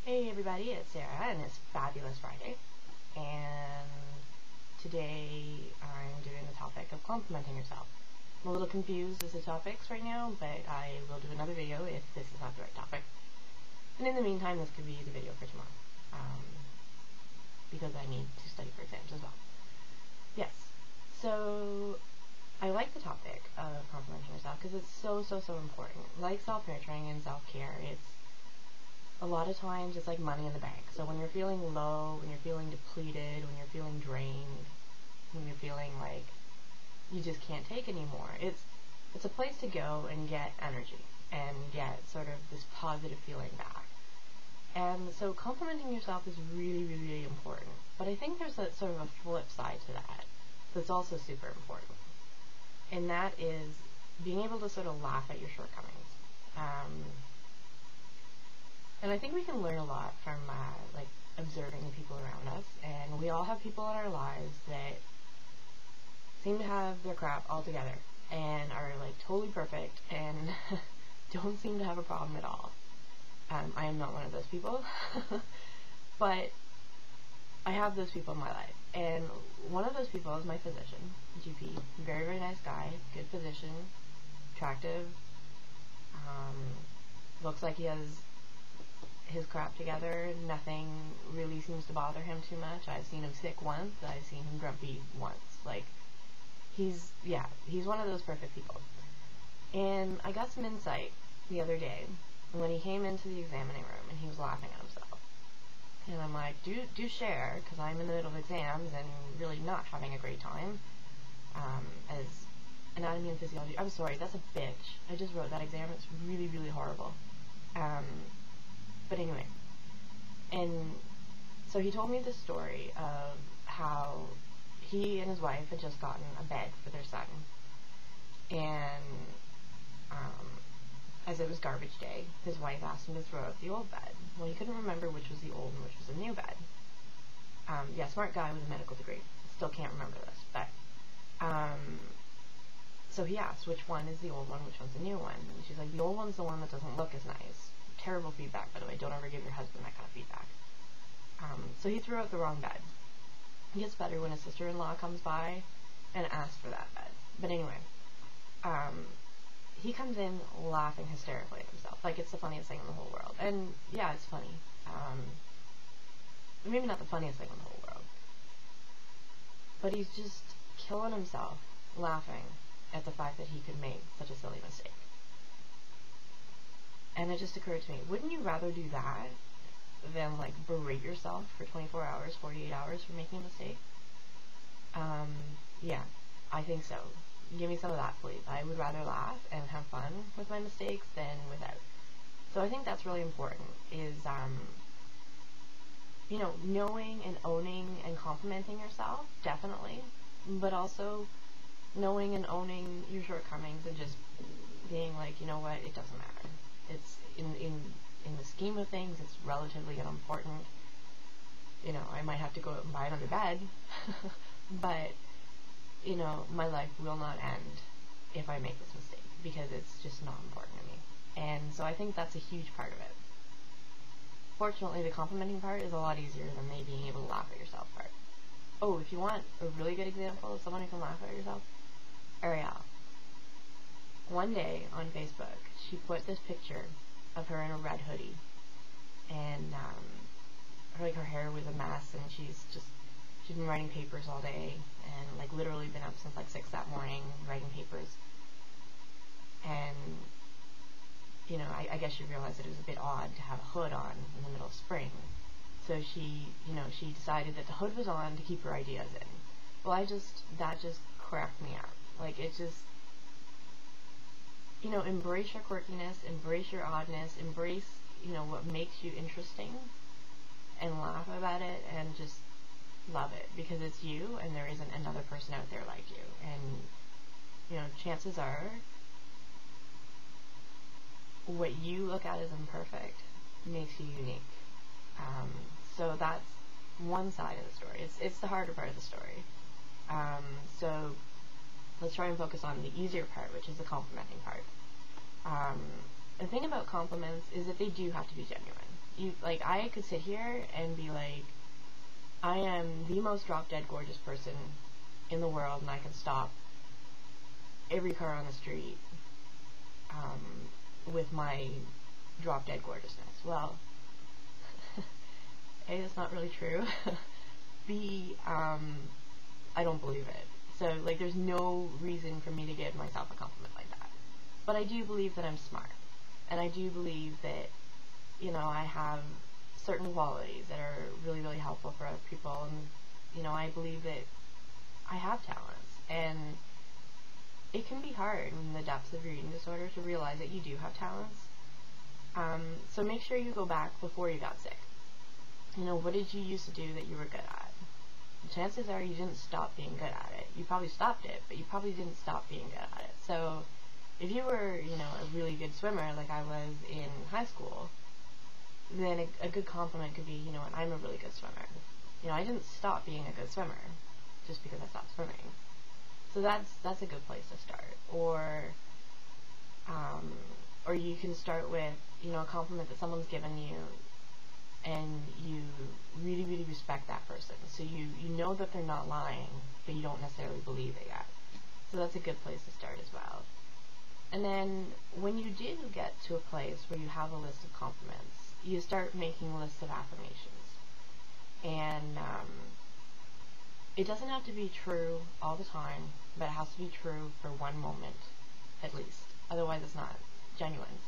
Hey everybody, it's Sarah and it's Fabulous Friday, and today I'm doing the topic of complimenting yourself. I'm a little confused as to topics right now, but I will do another video if this is not the right topic. And in the meantime, this could be the video for tomorrow, because I need to study for exams as well. Yes, so I like the topic of complimenting yourself because it's so important. Like self-nurturing and self-care, a lot of times it's like money in the bank. So when you're feeling low, when you're feeling depleted, when you're feeling drained, when you're feeling like you just can't take anymore, it's a place to go and get energy and get sort of this positive feeling back. And so complimenting yourself is really important. But I think there's a sort of a flip side to that that's also super important. And that is being able to sort of laugh at your shortcomings. And I think we can learn a lot from like observing the people around us, and we all have people in our lives that seem to have their crap all together and are like totally perfect and don't seem to have a problem at all. I am not one of those people, but I have those people in my life, and one of those people is my physician, GP. Very nice guy, good physician, attractive, looks like he has his crap together. Nothing really seems to bother him too much. I've seen him sick once, I've seen him grumpy once. Like, he's one of those perfect people. And I got some insight the other day when he came into the examining room and he was laughing at himself. And I'm like, do share, because I'm in the middle of exams and really not having a great time. As anatomy and physiology, I'm sorry, that's a bitch. I just wrote that exam, it's really horrible. But anyway, and so he told me this story of how he and his wife had just gotten a bed for their son, and as it was garbage day, his wife asked him to throw out the old bed. Well, he couldn't remember which was the old and which was the new bed. Yeah, smart guy with a medical degree. Still can't remember this, but so he asked, which one is the old one, which one's the new one? And she's like, the old one's the one that doesn't look as nice. Terrible feedback, by the way. Don't ever give your husband that kind of feedback. So he threw out the wrong bed. It gets better when his sister-in-law comes by and asks for that bed. But anyway, he comes in laughing hysterically at himself, like it's the funniest thing in the whole world. And yeah, it's funny. Maybe not the funniest thing in the whole world, but he's just killing himself laughing at the fact that he could make such a silly mistake. And it just occurred to me, wouldn't you rather do that than like berate yourself for 24 hours, 48 hours for making a mistake? Yeah, I think so. Give me some of that, please. I would rather laugh and have fun with my mistakes than without. So I think that's really important, is, you know, knowing and owning and complimenting yourself, definitely, but also knowing and owning your shortcomings and just being like, you know what, it doesn't matter. It's in the scheme of things, it's relatively unimportant. You know, I might have to go out and buy another bed, but you know, my life will not end if I make this mistake, because it's just not important to me. And so I think that's a huge part of it. Fortunately, the complimenting part is a lot easier than the being able to laugh at yourself part. Oh, if you want a really good example of someone who can laugh at yourself, Ariel. One day on Facebook, she put this picture of her in a red hoodie, and her hair was a mess, and she's been writing papers all day, and like literally been up since like 6 that morning writing papers. And you know, I guess she realized that it was a bit odd to have a hood on in the middle of spring, so she decided that the hood was on to keep her ideas in. Well, that just cracked me up. Like, it just, you know, embrace your quirkiness, embrace your oddness, embrace, you know, what makes you interesting, and laugh about it, and just love it, because it's you, and there isn't another person out there like you. And, you know, chances are, what you look at as imperfect makes you unique. So that's one side of the story. It's the harder part of the story. So let's try and focus on the easier part, which is the complimenting part. The thing about compliments is that they do have to be genuine. I could sit here and be like, I am the most drop-dead gorgeous person in the world, and I can stop every car on the street with my drop-dead gorgeousness. Well, A, that's not really true. B, I don't believe it. So, like, there's no reason for me to give myself a compliment like that. But I do believe that I'm smart. And I do believe that, you know, I have certain qualities that are really, really helpful for other people. And, you know, I believe that I have talents. And it can be hard in the depths of your eating disorder to realize that you do have talents. So make sure you go back before you got sick. You know, what did you used to do that you were good at? Chances are you didn't stop being good at it. You probably stopped it, but you probably didn't stop being good at it. So if you were, you know, a really good swimmer like I was in high school, then a good compliment could be, you know what, I'm a really good swimmer. You know, I didn't stop being a good swimmer just because I stopped swimming. So that's a good place to start. Or you can start with, you know, a compliment that someone's given you, and you really, really respect that person. So you know that they're not lying, but you don't necessarily believe it yet. So that's a good place to start as well. And then when you do get to a place where you have a list of compliments, you start making lists of affirmations. And it doesn't have to be true all the time, but it has to be true for one moment at least. Otherwise it's not genuine,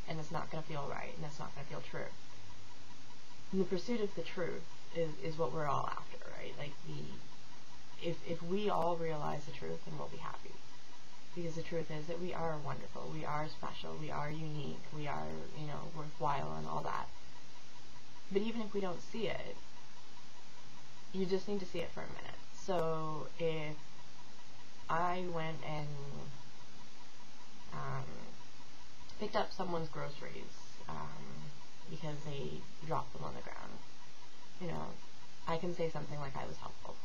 and it's not going to feel right, and it's not going to feel true. And the pursuit of the truth is what we're all after, right? Like, if we all realize the truth, then we'll be happy. Because the truth is that we are wonderful, we are special, we are unique, we are, you know, worthwhile and all that. But even if we don't see it, you just need to see it for a minute. So if I went and picked up someone's groceries because they dropped them on the ground, you know, I can say something like I was helpful.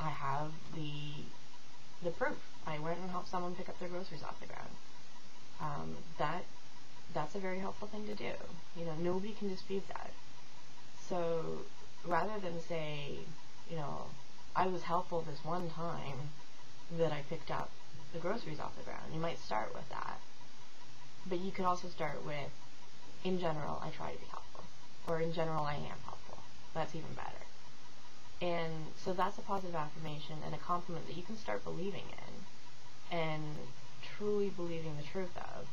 I have the proof. I went and helped someone pick up their groceries off the ground. That's a very helpful thing to do. You know, nobody can dispute that. So rather than say, you know, I was helpful this one time that I picked up the groceries off the ground, you might start with that. But you could also start with, in general, I try to be helpful. Or in general, I am helpful. That's even better. And so that's a positive affirmation and a compliment that you can start believing in and truly believing the truth of.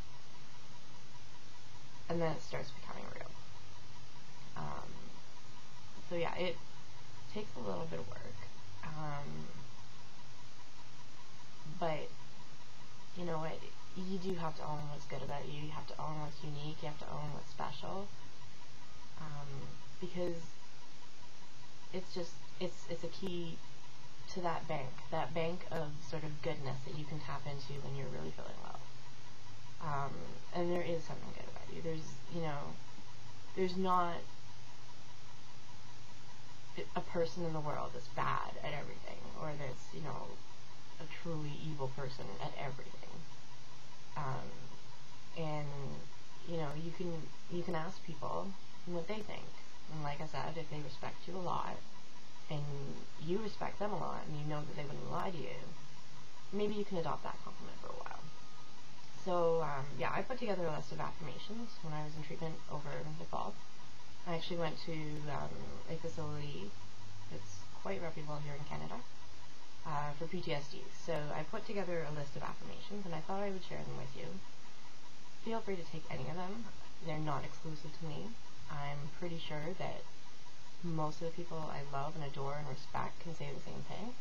And then it starts becoming real. So yeah, it takes a little bit of work. But, you know what, you do have to own what's good about you. You have to own what's unique. You have to own what's special. Because it's a key to that bank of sort of goodness that you can tap into when you're really feeling low. And there is something good about you. There's not a person in the world that's bad at everything, or that's, you know, a truly evil person at everything. And, you know, you can ask people what they think. And like I said, if they respect you a lot, and you respect them a lot, and you know that they wouldn't lie to you, maybe you can adopt that compliment for a while. So, yeah, I put together a list of affirmations when I was in treatment over the fall. I actually went to a facility that's quite reputable here in Canada for PTSD. So I put together a list of affirmations, and I thought I would share them with you. Feel free to take any of them. They're not exclusive to me. I'm pretty sure that most of the people I love and adore and respect can say the same thing.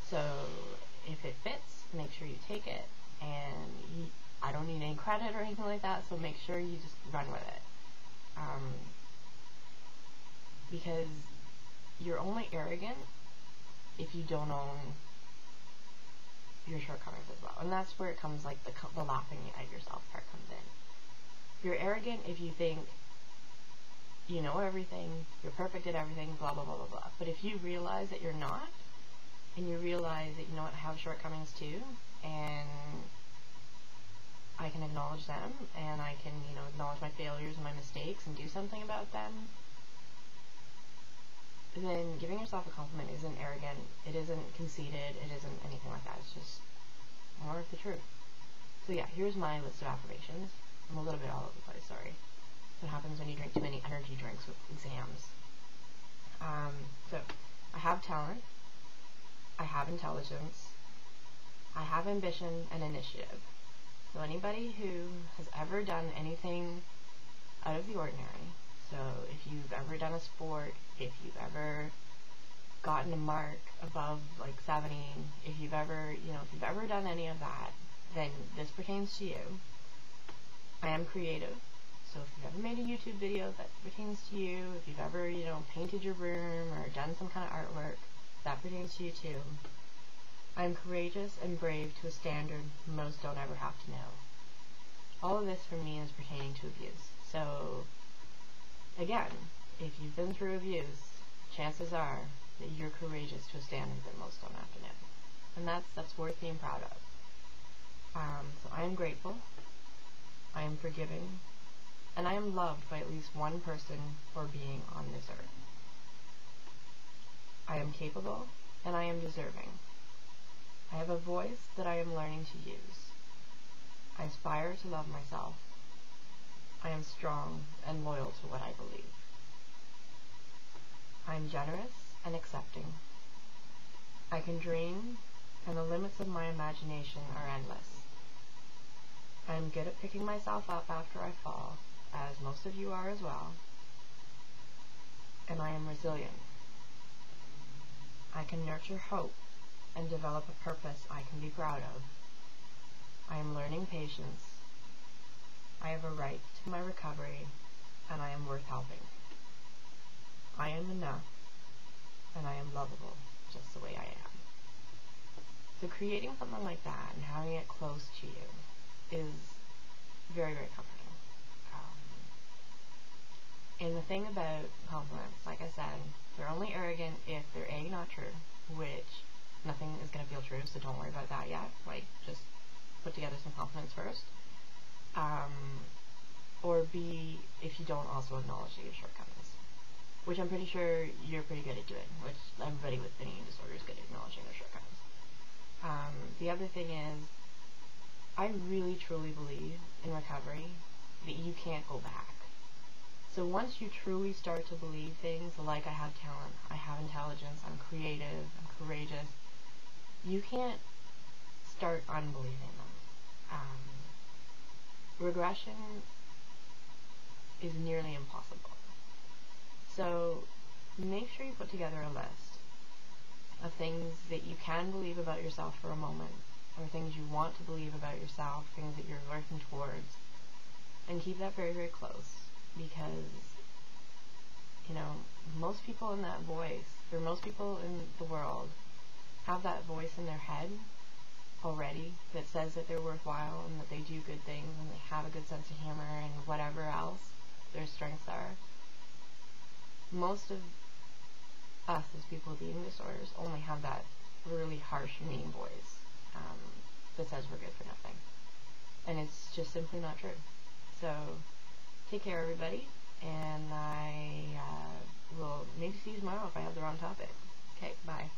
So if it fits, make sure you take it. And I don't need any credit or anything like that, so make sure you just run with it. Because you're only arrogant if you don't own your shortcomings as well. And that's where it comes, like, the laughing at yourself part comes in. You're arrogant if you think you know everything, you're perfect at everything, blah, blah, blah, blah, blah. But if you realize that you're not, and you realize that, you know what, I have shortcomings too, and I can acknowledge them, and I can, acknowledge my failures and my mistakes and do something about them, then giving yourself a compliment isn't arrogant, it isn't conceited, it isn't anything like that. It's just more of the truth. So yeah, here's my list of affirmations. I'm a little bit all over the place, sorry. That's what happens when you drink too many energy drinks with exams. So, I have talent, I have intelligence, I have ambition and initiative. So anybody who has ever done anything out of the ordinary, so if you've ever done a sport, if you've ever gotten a mark above like 70, if you've ever done any of that, then this pertains to you. I am creative. So if you've ever made a YouTube video, that pertains to you. If you've ever, painted your room or done some kind of artwork, that pertains to you too. I'm courageous and brave to a standard most don't ever have to know. All of this for me is pertaining to abuse. So, again, if you've been through abuse, chances are that you're courageous to a standard that most don't have to know. And that's worth being proud of. So I am grateful, I am forgiving, and I am loved by at least one person or being on this earth. I am capable, and I am deserving. I have a voice that I am learning to use. I aspire to love myself. I am strong and loyal to what I believe. I am generous and accepting. I can dream, and the limits of my imagination are endless. I am good at picking myself up after I fall, as most of you are as well. And I am resilient. I can nurture hope and develop a purpose I can be proud of. I am learning patience. I have a right to my recovery, and I am worth helping. I am enough, and I am lovable just the way I am. So creating something like that and having it close to you is very, very comforting. And the thing about compliments, like I said, they're only arrogant if they're A, not true, which nothing is going to feel true, so don't worry about that yet. Like, just put together some compliments first. Or B, if you don't also acknowledge your shortcomings, which I'm pretty sure you're pretty good at doing, which everybody with any disorder is good at acknowledging their shortcomings. The other thing is, I really truly believe in recovery that you can't go back. So once you truly start to believe things like I have talent, I have intelligence, I'm creative, I'm courageous, you can't start unbelieving them. Regression is nearly impossible. So make sure you put together a list of things that you can believe about yourself for a moment, or things you want to believe about yourself, things that you're working towards, and keep that very, very close, because, most people in that voice, or most people in the world, have that voice in their head already that says that they're worthwhile and that they do good things and they have a good sense of humor and whatever else their strengths are. Most of us as people with eating disorders only have that really harsh, mean voice that says we're good for nothing. And it's just simply not true. So, take care, everybody, and I will maybe see you tomorrow if I have the wrong topic. Okay, bye.